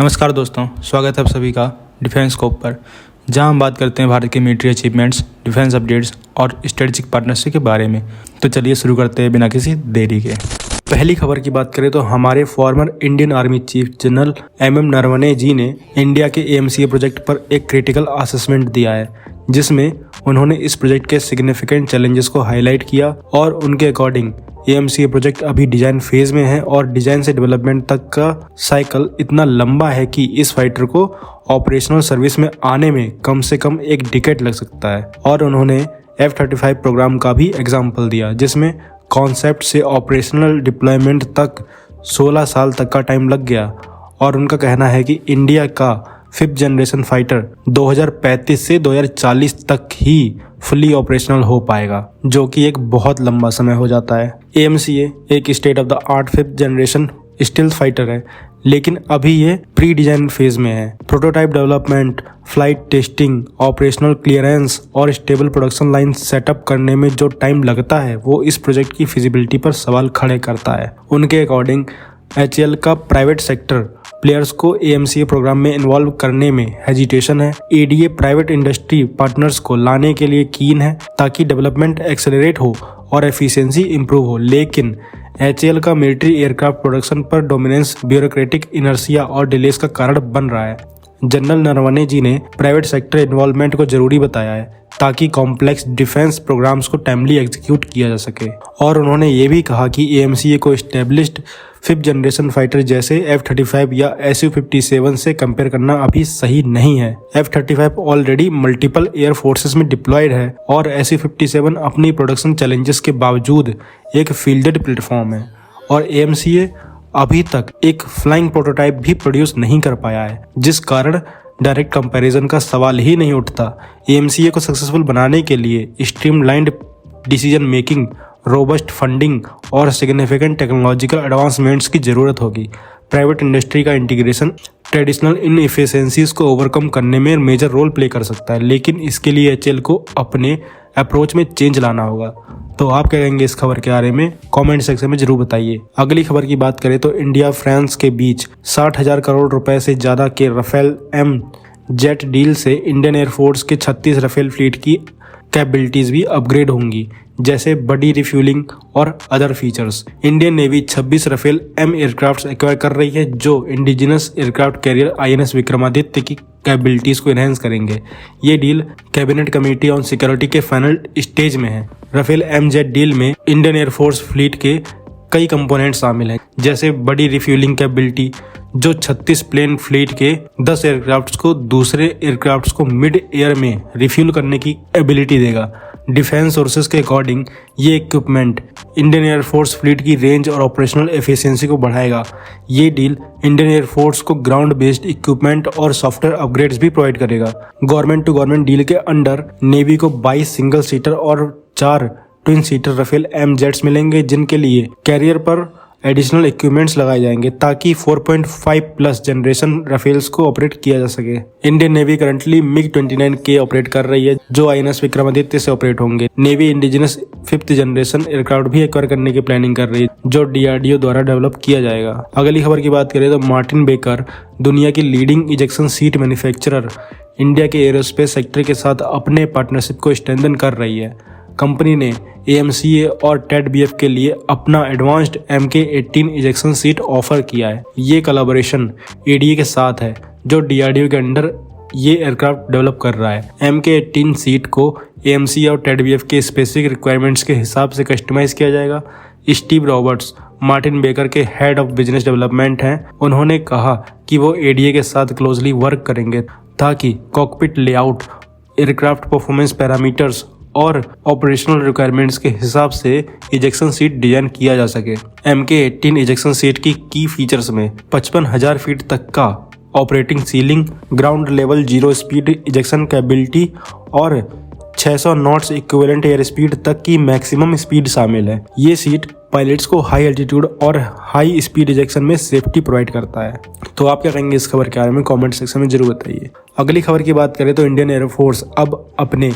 नमस्कार दोस्तों, स्वागत है आप सभी का डिफेंस स्कोप पर, जहां हम बात करते हैं भारत के मिलिट्री अचीवमेंट्स, डिफेंस अपडेट्स और स्ट्रेटेजिक पार्टनरशिप के बारे में। तो चलिए शुरू करते हैं बिना किसी देरी के। पहली खबर की बात करें तो हमारे former Indian army chief general MM Naravane ji ने इंडिया के एएमसीए प्रोजेक्ट पर एक क्रिटिकल असेसमेंट दिया है, जिसमें उन्होंने इस प्रोजेक्ट के सिग्निफिकेंट चैलेंजेस को हाईलाइट किया और उनके अकॉर्डिंग एएमसीए प्रोजेक्ट अभी डिजाइन फेज में है और डिजाइन से डेवलपमेंट तक का साइकिल इतना लंबा है कि इस फाइटर को ऑपरेशनल सर्विस में आने में कम से कम एक डिकेड लग सकता है। और उन्होंने F-35 प्रोग्राम का भी एग्जाम्पल दिया, जिसमें कॉन्सेप्ट से ऑपरेशनल डिप्लॉयमेंट तक 16 साल तक का टाइम लग गया। और उनका कहना है कि इंडिया का 5th जनरेशन फाइटर 2035 से 2040 तक ही फुली ऑपरेशनल हो पाएगा, जो कि एक बहुत लंबा समय हो जाता है। एएमसीए एक state of the art 5th generation stealth fighter है, लेकिन अभी ये प्री डिजाइन फेज में है। Prototype development, flight testing, operational clearance और स्टेबल प्रोडक्शन लाइन सेटअप करने में जो टाइम लगता है वो इस प्रोजेक्ट की फिजिबिलिटी पर सवाल खड़े करता है। उनके अकॉर्डिंग HAL का प्राइवेट सेक्टर प्लेयर्स को एएमसीए प्रोग्राम में इन्वॉल्व करने में हेजिटेशन है। एडीए प्राइवेट इंडस्ट्री पार्टनर्स को लाने के लिए कीन है ताकि डेवलपमेंट एक्सेलरेट हो और एफिशिएंसी इंप्रूव हो, लेकिन HAL का मिलिट्री एयरक्राफ्ट प्रोडक्शन पर डोमिनेंस ब्यूरोक्रेटिक इनर्सिया और डिलेस का कारण बन रहा है। जनरल नरवणे जी ने प्राइवेट सेक्टर इन्वॉल्वमेंट को जरूरी बताया है ताकि कॉम्प्लेक्स डिफेंस प्रोग्राम्स को टाइमली एग्जीक्यूट किया जा सके। और उन्होंने ये भी कहा कि एएमसीए को एस्टेब्लिश्ड 5th जनरेशन फाइटर जैसे F-35 या Su-57 से कंपेयर करना अभी सही नहीं है। F-35 already multiple air forces में डिप्लॉयड है और Su-57 अपनी प्रोडक्शन चैलेंजेस के बावजूद एक फील्डेड प्लेटफॉर्म है। और एएमसीए अभी तक एक फ्लाइंग प्रोटोटाइप भी प्रोड्यूस नहीं कर पाया है, जिस कारण डायरेक्ट कंपैरिजन का सवाल ही नहीं उठता। एएमसीए को सक्सेसफुल बनाने के लिए streamlined decision making, robust funding और सिग्निफिकेंट टेक्नोलॉजिकल एडवांसमेंट्स की जरूरत होगी। प्राइवेट इंडस्ट्री का इंटीग्रेशन ट्रेडिशनल इनएफिशिएंसीज को ओवरकम करने में मेजर रोल प्ले कर सकता है, लेकिन इसके लिए HAL को अपने अप्रोच में चेंज लाना होगा। तो आप क्या कहेंगे इस खबर के बारे में? कमेंट सेक्शन में जरूर बताइए। अगली खबर की बात करें तो इंडिया फ्रांस के बीच 60,000 करोड़ रुपए से ज्यादा के राफेल जेट डील से इंडियन एयरफोर्स के 36 राफेल फ्लीट की कैपेबिलिटीज भी अपग्रेड होंगी, जैसे बडी रिफ्यूलिंग और other features. Indian navy 26 Rafale aircraft acquire कर रही है, जो indigenous aircraft carrier INS Vikramaditya की कैपेबिलिटीज को एनहेंस करेंगे। ये deal cabinet committee on security के फाइनल स्टेज में है। राफेल जेट डील में इंडियन एयरफोर्स फ्लीट के कई कंपोनेंट शामिल हैं, जैसे बड़ी रिफ्यूलिंग कैपेबिलिटी, जो 36 प्लेन फ्लीट के 10 एयरक्राफ्ट्स को दूसरे एयरक्राफ्ट्स को मिड एयर में रिफ्यूल करने की एबिलिटी देगा। डिफेंस सोर्सेज के अकॉर्डिंग ये इक्विपमेंट इंडियन एयरफोर्स फ्लीट की रेंज और ऑपरेशनल एफिशिएंसी को बढ़ाएगा। ये डील इंडियन एयरफोर्स को ग्राउंड बेस्ड इक्विपमेंट और सॉफ्टवेयर अपग्रेड्स भी प्रोवाइड करेगा। गवर्नमेंट टू गवर्नमेंट डील के अंडर नेवी को 22 सिंगल सीटर और 4 ट्विन सीटर राफेल जेट्स मिलेंगे, जिनके लिए कैरियर पर एडिशनल इक्विपमेंट्स लगाए जाएंगे ताकि 4.5 प्लस जनरेशन राफेल्स को ऑपरेट किया जा सके। Indian navy currently MiG-29K operate कर रही है, जो INS विक्रमादित्य से ऑपरेट होंगे। Navy indigenous 5th generation aircraft भी एक्वायर करने की प्लानिंग कर रही है, जो DRDO द्वारा डेवलप किया जाएगा। अगली खबर की बात करें तो मार्टिन बेकर, दुनिया की leading ejection seat manufacturer, India के एरोस्पेस सेक्टर के साथ अपने पार्टनरशिप को स्ट्रेंथन कर रही है। कंपनी ने एएमसीए और TEDBF के लिए अपना advanced MK-18 ejection seat offer किया है। ये कोलैबोरेशन ADA के साथ है, जो DRDO के अंडर ये एयरक्राफ्ट डेवलप कर रहा है। MK-18 सीट को एएमसीए और TEDBF के स्पेसिफिक रिक्वायरमेंट्स के हिसाब से कस्टमाइज किया जाएगा। स्टीव रॉबर्ट्स, मार्टिन बेकर के हेड ऑफ बिजनेस डेवलपमेंट हैं। उन्होंने कहा कि वो ADA के साथ क्लोजली वर्क करेंगे ताकि cockpit layout, aircraft performance parameters और ऑपरेशनल रिक्वायरमेंट्स के हिसाब से इजेक्शन सीट डिजाइन किया जा सके। MK-18 इजेक्शन सीट की की फीचर्स में 55,000 फीट तक का operating ceiling, ground level 0 speed ejection capability और 600 नॉट्स इक्विवेलेंट एयर स्पीड तक की मैक्सिमम स्पीड शामिल है। ये सीट पायलट्स को हाई एल्टीट्यूड और हाई स्पीड इजेक्शन में सेफ्टी प्रोवाइड करता है। तो आप क्या कहेंगे इस खबर के बारे में? कमेंट सेक्शन में जरूर बताइए। अगली खबर की बात करें तो इंडियन एयरफोर्स अब अपने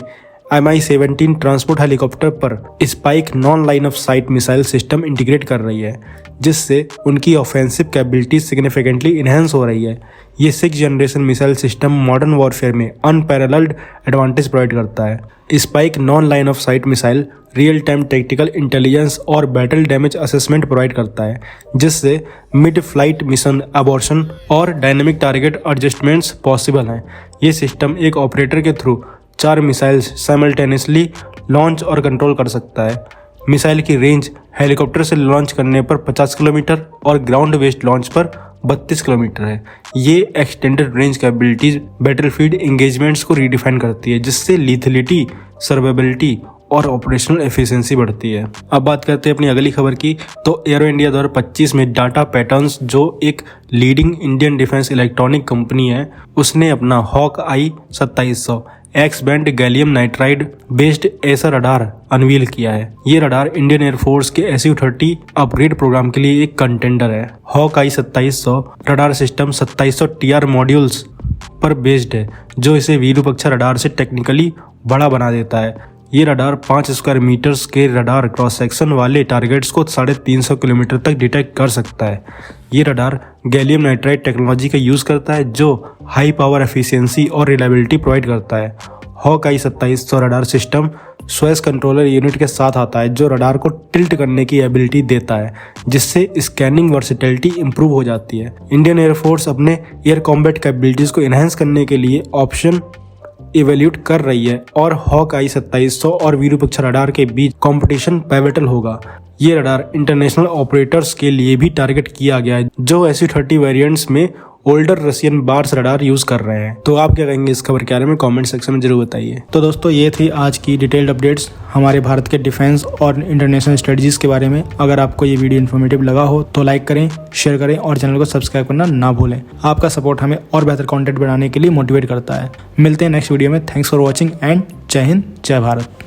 Mi-17 ट्रांसपोर्ट हेलीकॉप्टर पर spike non line of site missile system integrate कर रही है, जिससे उनकी ऑफेंसिव कैपेबिलिटी सिग्निफिकेंटली इनहेंस हो रही है। ये 6th generation missile system modern warfare में अनपैरेलल्ड एडवांटेज प्रोवाइड करता है। Spike non line of site missile real time tactical intelligence और बैटल डैमेज असेसमेंट प्रोवाइड करता है, जिससे मिड फ्लाइट मिशन अबॉर्शन और डायनेमिक टारगेट एडजस्टमेंट्स पॉसिबल हैं। ये सिस्टम एक ऑपरेटर के थ्रू 4 मिसाइल्स साइमल्टेनियसली लॉन्च और कंट्रोल कर सकता है। मिसाइल की रेंज हेलीकॉप्टर से लॉन्च करने पर 50 किलोमीटर और ग्राउंड बेस्ड लॉन्च पर 32 किलोमीटर है। ये extended range capabilities battlefield engagements को रीडिफाइन करती है, जिससे लीथलिटी, सर्वाइवेबिलिटी और ऑपरेशनल एफिशिएंसी बढ़ती है। अब बात करते हैं अपनी अगली खबर की, तो एरो इंडिया 2025 में डाटा पैटर्न्स, जो एक leading Indian defence electronic company है, उसने अपना हॉक-आई 2700 x band gallium nitride based ऐसा रडार अनवील किया है। ये रडार इंडियन एयरफोर्स के SU-30 अपग्रेड प्रोग्राम के लिए एक कंटेंडर है। हॉक-आई 2700 रडार सिस्टम 2700 TR मॉड्यूल्स पर बेस्ड है, जो इसे विरूपक्षा रडार से टेक्निकली बड़ा बना देता है। ये रडार 5 स्क्वायर मीटर्स के रडार क्रॉस सेक्शन वाले टारगेट्स को 350 किलोमीटर तक डिटेक्ट कर सकता है। ये रडार गैलियम नाइट्राइड टेक्नोलॉजी का यूज़ करता है, जो हाई पावर एफिशिएंसी और रिलायबिलिटी प्रोवाइड करता है। हॉक-आई 2700 radar system Suez controller unit के साथ आता है, जो रडार को टिल्ट करने की एबिलिटी देता है, जिससे स्कैनिंग वर्सेटिलिटी इंप्रूव हो जाती है। इंडियन एयरफोर्स अपने एयर कॉम्बैट कैपेबिलिटीज को एनहांस करने के लिए ऑप्शन इवेल्यूट कर रही है और हॉक-आई 2700 और विरूपक्षा रडार के बीच कंपटीशन पिवटल होगा। ये रडार इंटरनेशनल ऑपरेटर्स के लिए भी टारगेट किया गया है, जो SU-30 वेरिएंट्स में older Russian bars radar use कर रहे हैं। तो आप क्या कहेंगे इस खबर के बारे में कमेंट सेक्शन में जरूर बताइए। तो दोस्तों, ये थी आज की डिटेल्ड अपडेट्स हमारे भारत के डिफेंस और इंटरनेशनल स्ट्रेटजीज के बारे में। अगर आपको ये वीडियो इन्फॉर्मेटिव लगा हो तो लाइक करें, शेयर करें और चैनल को सब्सक्राइब करना ना भूलें। आपका सपोर्ट हमें और बेहतर कंटेंट बनाने के लिए मोटिवेट करता है। मिलते हैं नेक्स्ट वीडियो में। थैंक्स फॉर वॉचिंग एंड जय हिंद, जय भारत।